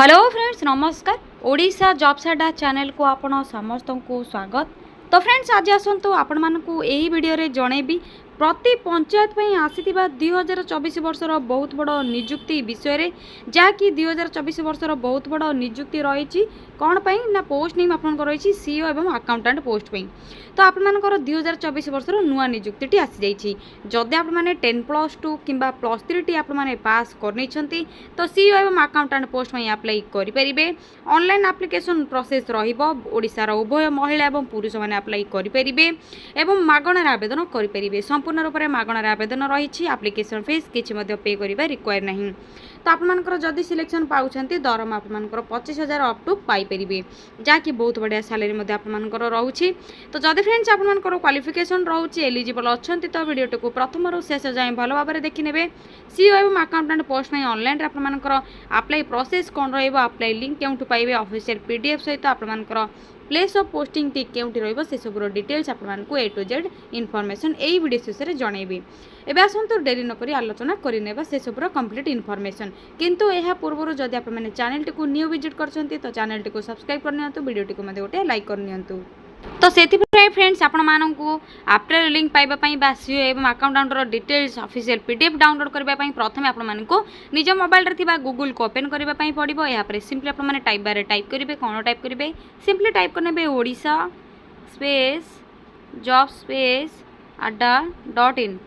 Hello friends नमस्कार Odisha jobs अड्डा channel को आपण समस्त को स्वागत। तो फ्रेंड्स आज आसतु आपण मानकु एही वीडियो रे जणेबी प्रति पंचायत पई आसीथिबा 2024 वर्षर बहुत बड़ नियुक्ति विषय रे जहाँकि 2024 वर्षर बहुत बड़ नियुक्ति रही कौन पाई ना पोस्ट नेम आपन रही सीओ एवं अकाउंटेंट पोस्ट पई। तो आपण मानकर 2024 वर्षर नुआ नियुक्ति आसी जाइछि। जदि आपण माने 10+2 किंबा +3 टी आपण माने पास करनै छंती तो सीओ एवं अकाउंटेंट पोस्ट पई अप्लाई करि परिबे। ऑनलाइन एप्लिकेशन प्रोसेस रहिबो। ओडिसा रो उभय महिला एवं पुरुष माने अप्लाई करि परिबे एवं मागणार आवेदन करि परिबे। संपूर्ण रूप से मागणार आवेदन रही। एप्लिकेशन फीस किछि मध्ये पे करिबा रिक्वायर नहीं। तो आपमनकर जदि सिलेक्शन पाउछंती दरमा आपमनकर 25,000 अप टू पाई परिबे जहाँकि बहुत बढ़िया सैलरी मध्ये आपमनकर रहउछि। तो जदि फ्रेंड्स आपमनकर क्वालिफिकेशन रहउछि एलिजिबल अछंती तो वीडियो को प्रथम रु शेष जाए भल भाव में देखि नेबे। सीओ एवं अकाउंटेंट पोस्ट में ऑनलाइन रे आपमनकर अप्लाई प्रोसेस कोन रहइबो अप्लाई लिंक केउटु पाइबे ऑफिशियल पीडीएफ सहित आपमनकर प्लेस ऑफ पोस्टिंग टी केउटी रहइबो से सब डिटेल्स आपमनकु ए टू जेड इनफॉरमेशन एई वीडियो शेष जणैबी। एबे आसंतु डेरी न करी आलोचना करि नेबा से सब कंप्लीट इनफॉरमेशन। किंतु एहा पूर्व जदि आप माने चैनल टी को न्यू विजिट करछंती तो चैनल टी को सब्सक्राइब कर नियंतु वीडियो टी को मध्ये गोटे लाइक कर नियंतु। तो सेति फ्रेंड्स आपण मानकु आफ्टर लिंक पाइबा पई बा सीओ एवं अकाउंटेंट रो डिटेल्स ऑफिशियल पीडीएफ डाउनलोड करबा पई प्रथमे आपण मानकु निज मोबाइल रे थिबा गूगल को ओपन करबा पई पड़िबो। या पर सिंपली आपण माने टाइप बार टाइप करिवे कोन टाइप करिवे सिंपली टाइप करनेबे ओडिशा स्पेस जॉब स्पेस अड्डा.in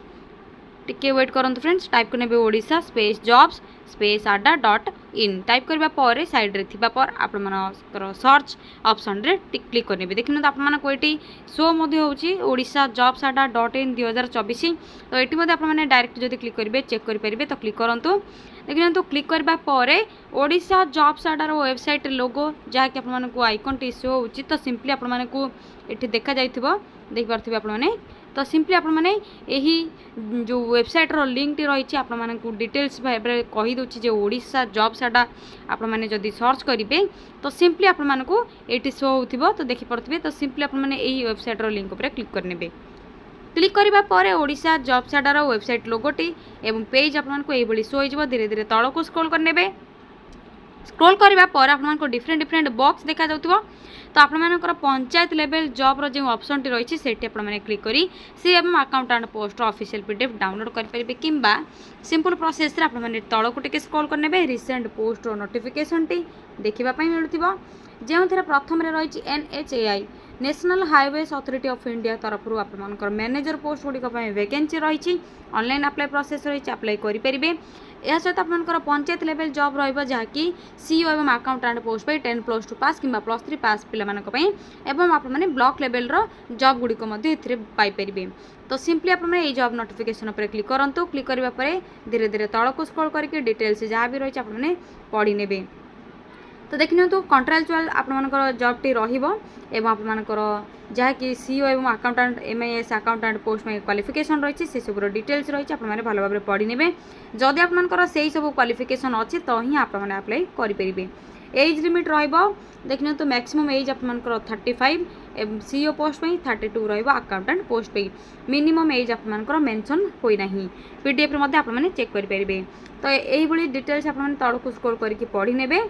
टिके वेट करंतु फ्रेंड्स टाइप करनेबे ओडिशा स्पेस जॉब्स स्पेस अड्डा.in टाइप करबा पर साइड रे थिबा पर आपण मानकर सर्च ऑप्शन रे क्लिक करनेबे। देखिन त आपण माने कोइटी शो मध्ये होची ओडिशा जॉब्स अड्डा.in 2024। तो एटी मध्ये आपण माने डायरेक्ट जदि क्लिक करिवे चेक करि परिबे तो क्लिक करंतु। देखिन तो क्लिक करबा पर ओडिशा जॉब्स अड्डा रो वेबसाइट लोगो जहा कि आपण मानकु आइकन टी शो होची तो सिंपली आपण मानकु एठी देखा जाइथिबो देख पारथिबे आपण माने। तो सिंपली आपण माने एही जो वेबसाइट रो लिंक टी रही आपण मानकु डिटेल्स भाबरे कहि दोची जे ओडिशा जॉब्स अड्डा आपण माने जदि सर्च करिवे तो सिंपली आपण मानकु एठी शो होथिबो तो देखि परथिबे। तो सिंपली आपण माने एही वेबसाइट रो लिंक ऊपर क्लिक करनेबे। क्लिक करबा पर ओडिशा जॉब्स अड्डा रो वेबसाइट लोगोटी एवं पेज आपण मानकु एही बली शो होइजबो। धीरे धीरे तळको स्क्रॉल करनेबे। स्क्रॉल करबा पर आपण मानकु डिफरेंट बॉक्स देखा जाउतबो। तो आपण मानकर पंचायत लेवल जॉब रो जो ऑप्शन टी रही सेठी आपण माने क्लिक करी सी एवं accountant post official PDF download कर परिबे किंबा सिंपल प्रोसेस रे आपण माने तळको टिके स्क्रॉल करनेबे। रिसेंट पोस्ट रो नोटिफिकेशन टी देखिबा पई मिलुथिबो जेउ थरा प्रथम रे रही NHAI national highways authority of India तरफ आपण मानकर मैनेजर पोस्ट गुडी पई वैकेंसी रही ऑनलाइन अप्लाई प्रोसेस रही अप्लाई करि परिबे। या सहित आपनकर पंचायत लेवल जॉब रहइबो जहाँकि सीओ एवं अकाउंटेंट पोस्ट पे 10+2 पास किंबा +3 पास पिला मानक पई एवं आपण माने ब्लॉक लेवल रो जॉब गुडी को मध्ये इथिरे पाई परिबे। तो सिंपली आपण माने ए जॉब नोटिफिकेशन पर क्लिक करंतु। क्लिक करबा परे धीरे धीरे तळको स्क्रॉल करके डिटेल्स जहाँ भी रही आपण माने पढी नेबे। तो देखिन तो कॉन्ट्रैक्चुअल आपनकर जॉब टी रहिबो एवं आपनकर जहाँकि सीओ एवं अकाउंटेंट MIS अकाउंटेंट पोस्ट में क्वालिफिकेशन रही से सब डिटेल्स रही आप भल भाव पढ़ी ने। जदि आपनकर से सब क्वालिफिकेशन अच्छी तो ही आप अप्लाई करेंगे। एज लिमिट रहिबो देखिन तो मैक्सिमम एज आपनकर 35 सीओ पोस्ट में 32 रहिबो अकाउंटेंट पोस्ट पे मिनिमम एज आपनकर मेंशन होई नाही। पीडीएफ रे मध्ये आप माने चेक करि परिबे। तो एही बली डिटेल्स आप माने तळको स्क्रॉल करके पढ़ी नेबे।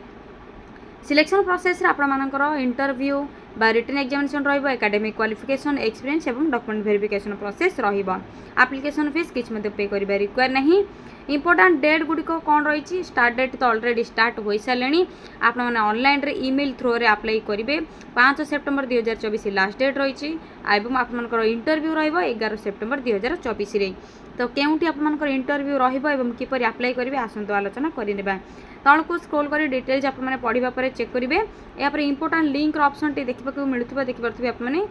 सिलेक्शन प्रोसेस रे आपण मानकर इंटरव्यू बा रिटन एग्जामिनेशन रहिबो एकेडमिक क्वालिफिकेशन एक्सपीरियंस एवं डॉक्यूमेंट वेरिफिकेशन प्रोसेस रहिबो। एप्लिकेशन फीस किछ मध्ये पे करिबा रिक्वायर नहीं। इंपोर्टेंट डेट गुडी को कोन रही स्टार्ट डेट तो ऑलरेडी स्टार्ट हो सारे आप ऑनलाइन रे ईमेल थ्रू रे अप्लाई करेंगे। 5 सेप्टेम्बर 2024 लास्ट डेट रही आपंकर इंटरव्यू रहिबो 11 सेप्टेम्बर 2024 रे। तो केउटी आपंकर इंटरव्यू रहिबो एवं किपरि अप्लाई करेंगे आसंतु आलोचना करिनेबा। तळको स्क्रॉल करी डिटेल्स आप माने पढ़िबा परे चेक करेंगे। या पर इंपोर्टेंट लिंक रो ऑप्शन टी देखिबा को मिलुथबा देखि परथबे आप माने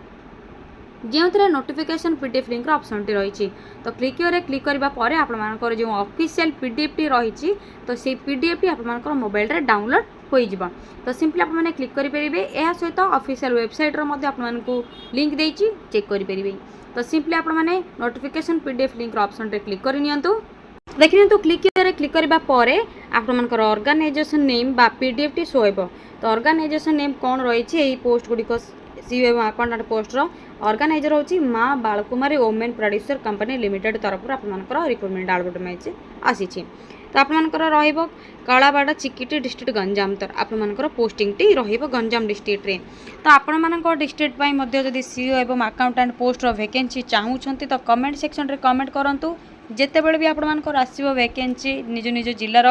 जो थे notification PDF link option T रही। तो क्लिक क्लिक करबा परे आपण मानकर जो ऑफिशियल पीडीएफ टी रही तो से पीडीएफ टी आपण मानकर मोबाइल रे डाउनलोड होई जिबा। तो सिंपली आप माने क्लिक करि परिबे। एहा सहित ऑफिशियल वेबसाइट रो मध्ये आपण मानकु लिंक देइची चेक करि परिबे। तो सिंपली आप माने नोटिफिकेशन पीडीएफ लिंक ऑप्शन रे क्लिक करि नियंतु। देखिन तो क्लिक करबा परे आपण मानकर ऑर्गेनाइजेशन नेम बा पीडीएफ टी शो हेबो। तो ऑर्गेनाइजेशन नेम कोन रही एही पोस्ट गुडी को सीओ एवं अकाउंटेंट पोस्ट रो ऑर्गेनाइजर होची माँ Balkumari women producer company limited तरफ आपनकर रिक्रुटमेंट एडवर्टाइजमेंट आसीछि। तो आपमनकर रहिबो कलाबाड़ चिकिटी डिस्ट्रिक्ट गंजाम तो आपमनकर पोस्टिंगटी रहिबो गंजाम डिस्ट्रिक्ट रे। तो आपमनकर डिस्ट्रिक्ट पई मध्ये जदि सीईओ एवं अकाउंटेंट पोस्ट रो वैकेंसी चाहूछंती तो कमेंट सेक्शन रे कमेंट करंतु। जेतेबेले भी आपमनकर आसीबो वैकेंसी निज निज जिल्लार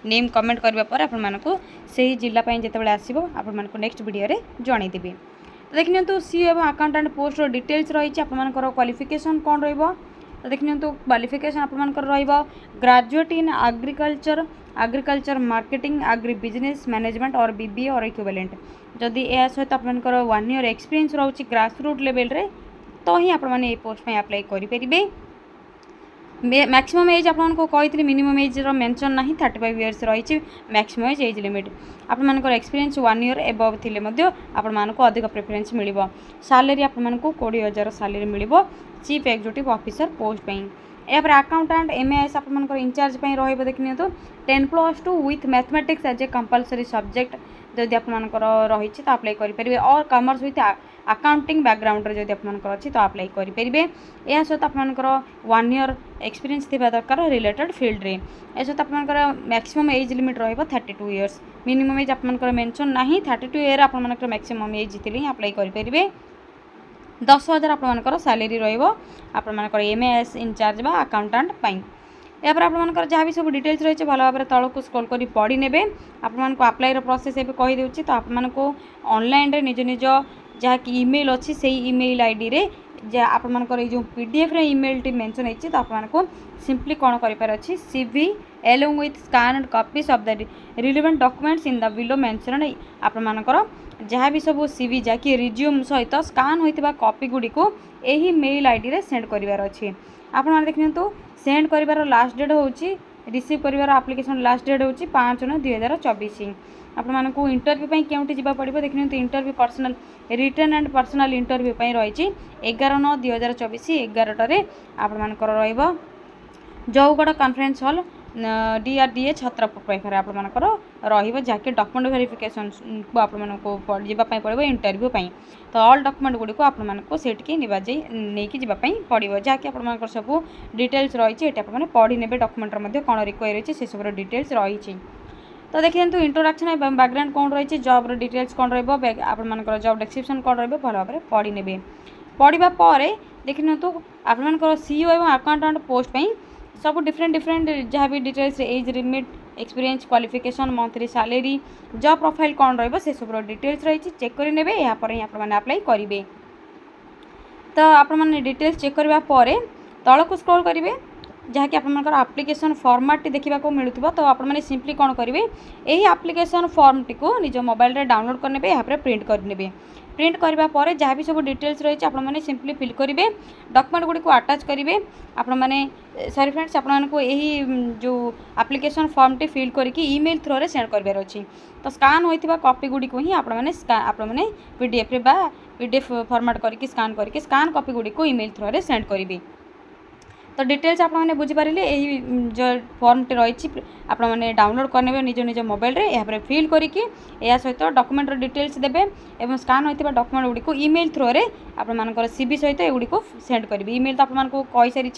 नेम कमेंट करबा पर आपमनको सही जिल्ला पई जेतेबेले आसीबो आपमनको नेक्स्ट वीडियो रे जणाई देबी। तो देखिनियंतु सीईओ एवं अकाउंटेंट पोस्ट रो डिटेल्स रहिछि आपमनकर क्वालिफिकेशन कोन रहइबो। तो देखिनियंतु क्वालिफिकेशन आपमनकर रहइबो graduate in agriculture marketing agri business management और बीबीए और इक्विवेलेंट। जदि ए सहित आपमनकर 1 ईयर एक्सपीरियंस रहउछि ग्रास रूट लेवल रे तो ही आपण माने ए पोस्ट पे अप्लाई करि परिबे। मैक्सिमम एज आपको कही मिनिमम एज मेंशन ना 35 इयर्स रही मैक्सिमम एज लिमिट आपंकर एक्सपीरियंस 1 ईयर एबव थिले मध्य आपको अधिक प्रेफरेंस मिल सैलरी आपको 20,000 सैलरी मिल चीफ एग्जीक्यूटिव ऑफिसर पोस्ट पे। यापर अकाउंटेंट एमएएस आपंकर इंचार्ज रही देखिए तो 10+2 with mathematics as a compulsory subject जदि आपंकर रही तो अप्लाई करेंगे और कॉमर्स विथ अकाउंटिंग बैकग्राउंड जब आपंकर अच्छी तो अप्लाई करेंगे। यह सहित आपंकर 1 ईयर एक्सपीरियंस थी दरकार रिलेटेड फील्ड रे। यह सहित आपंकर मैक्सिमम एज लिमिट रहिबो 32 इयर्स मिनिमम एज आपंकर मेंशन नाही 32 ईयर आपंकर मैक्सिमम एज थी अप्लाई करेंगे। 10,000 आपंकर सैलरी रहिबो आपंकर एमएएस इंचार्ज बा अकाउंटेंट पाई। यापर आपंकर जहाँ भी सब डिटेल्स रही भल भाव तौक स्क्रॉल कर पढ़ी ने आपको अप्लाई प्रोसेस एवं कहीदे तो आपको ऑनलाइन निज निज जहाँ कि ईमेल अच्छी से ईमेल आईडी रे आपंकर जो पीडीएफ रे ईमेल टी मेंशन होती तो आपको सिंपली कौन कर अच्छी CV along with scanned copies of the relevant documents in the below mention आपंकर जहाँ भी सब सीवी जहाँकि रिज्यूम सहित स्कान होता कॉपी गुड़ी को यही मेल आईडी रे सेंड करार अच्छे। आप देखिए सेंड कर लास्ट डेट हूँ रिसीव कर आप्लिकेसन लास्ट डेट हूँ 5/9/2024। आपको इंटरव्यू पर क्योंटी जावा पड़ो देखिए तो interview personal return and personal interview पर रही 11/9/2024 11टारे आपंकर जौगड़ कॉन्फ्रेंस हॉल DRDA छत्रपुर पाखे आपंकर रही डॉक्यूमेंट वेरिफिकेशन को आपको जावाई पड़ो इंटरव्यू पर। तो ऑल डॉक्यूमेंट गुड़ी को आपको सेठिकी नहीं जावाई पड़ो जहाँकि आप सब डिटेल्स रही आपने पढ़ी ने डॉक्यूमेंटर कौन रिक्वायर रही से सब डिटेल्स रही। तो देखिए इंट्रोडक्शन एवं बैकग्राउंड कौन रही जॉब डिटेल्स कौन रहा जॉब डिस्क्रिप्शन कौन रहा भल भाव पढ़ी ने पढ़ा पर देखिए आपंकर सीईओ एवं अकाउंटेंट पोस्ट पे सब डिफरेंट जहाँ भी details age limit experience qualification monthly salary job profile कौन रही से सब डिटेल्स रही चेक करेंगे यापर ही आपने अप्लाई करेंगे। तो आपने डिटेल्स चेक करने पर तौक स्क्रॉल करेंगे जहाँ कि आपंकर आप्लिकेसन फॉर्मेट देखा मिलूँ तो आपने सिंपली कौन करेंगे यही आप्लिकेसन फॉर्म टी को निज मोबाइल रे डाउनलोड करने यहाँ पर प्रिंट करने प्रिंट करने पर जहाँ भी सब डिटेल्स रही आपने सिंपली फिल करेंगे डॉक्यूमेंट गुड़ी को अटैच करेंगे आपने सॉरी फ्रेंड्स आपको यही जो आप्लिकेसन फॉर्म टी फिल करके ईमेल थ्रू रे सेंड करार अच्छी। तो स्कान होता कॉपी गुड़ी को ही आपने पीडीएफ रे बा पीडीएफ फॉर्मेट करके स्कान कॉपी गुड़ी को ईमेल थ्रू रे सेंड करेंगे। तो डिटेल्स आपने बुझीपारे यही जो फॉर्म टी रही आपने डाउनलोड करने निज निज मोबाइल रे यहाँ पर फिल करके या सहित डॉक्यूमेंट डिटेल्स देवे और स्कान होता डॉक्यूमेंट गुड़ी को ईमेल थ्रू रे आपंकर सीवी सहित एगुड़ी को सेंड करेंगे। ईमेल तो आपको कही सारी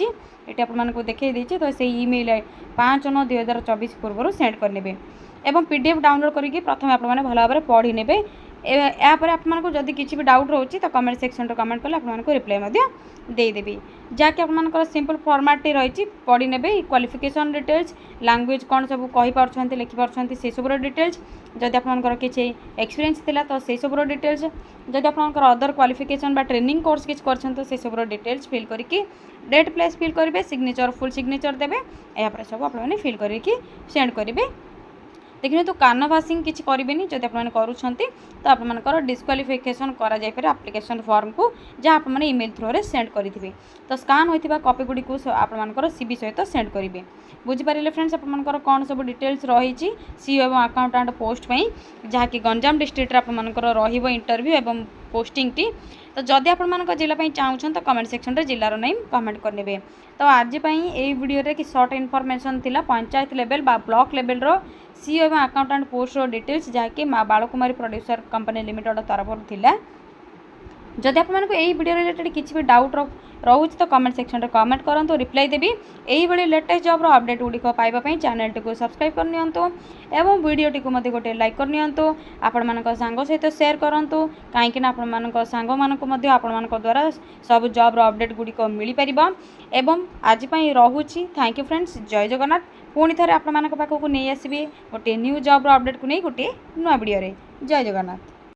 ये आपको देखा देती तो से ईमेल 5/9/2024 पूर्व सेंड करने एवं पीडीएफ डाउनलोड करके प्रथम आपने भल भाव पढ़ी ने यापर आपको जदि किसी भी डाउट रोचे तो कमेंट सेक्शन कमेंट कले आपको रिप्लाई देदेवी जहाँकि आपंकर सिंपल फॉर्मेट रही पढ़ी ने क्वालिफिकेशन डिटेल्स लैंग्वेज कौन सब कहींपार लिखिपार से सब डिटेल्स जदि आपंकर किसी एक्सपीरियंस थिला तो से सब डिटेल्स जदि आपंकर अदर क्वालिफिकेशन बा ट्रेनिंग कोर्स किसी कर से सब डिटेल्स फिल करके डेट प्लेस फिल करेंगे सिग्नेचर फुल सिग्नेचर देवे यापर सब आपने फिल करके सेंड करेंगे। देखिए तो कानभासिंग किसी करेंगे जब आपने करुँच तो आपंकर डिस्क्वालिफिकेशन कर आप्लिकेसन फॉर्म को जहाँ आपने ईमेल थ्रू रे सेंड करेंगे। तो स्कान होता कॉपी गुड़ी को आपंकर सीवी सहित सेंड करेंगे। बुझीपारे फ्रेंड्स आपंकर कौन सब डिटेल्स रही सीईओ एवं अकाउंटेंट पोस्ट पे जहाँ कि गंजाम डिस्ट्रिक्ट आपंकर इंटरव्यू एवं पोस्टिंग टी। तो जदि आप जिला चाहूँ तो कमेंट सेक्शन में जिलार नेम कमेंट करेंगे। तो आज यही वीडियो रे कि शॉर्ट इनफॉरमेशन थिला पंचायत लेवल बा ब्लॉक लेवल रो सीईओ एवं अकाउंटेंट पोस्ट रो डिटेल्स जहाँकि माँ बालकुमारी प्रोड्यूसर कंपनी लिमिटेड तरफ थिला। जदि आपको यही वीडियो रिलेटेड किसी भी डाउट रोचे तो कमेंट सेक्शन में कमेंट करूँ रिप्लाई देवी। यही लेटेस्ट जॉब अपडेट गुड़िक पाइबापी चैनल टी सब्सक्राइब करनी एवं वीडियो टी गोटे लाइक करनी आपण मान सांग सहित शेयर करूँ कहीं आपण सांग मानक आपण द्वारा सब जॉब अपडेट गुड़िक मिल पार। एवं आज रोचे थैंक यू फ्रेंड्स। जय जगन्नाथ। पुणी थे आपण पाखक नहीं आसबि गोटे न्यू जॉब अपडेट को नहीं गोटे नुआ वीडियो। जय जगन्नाथ।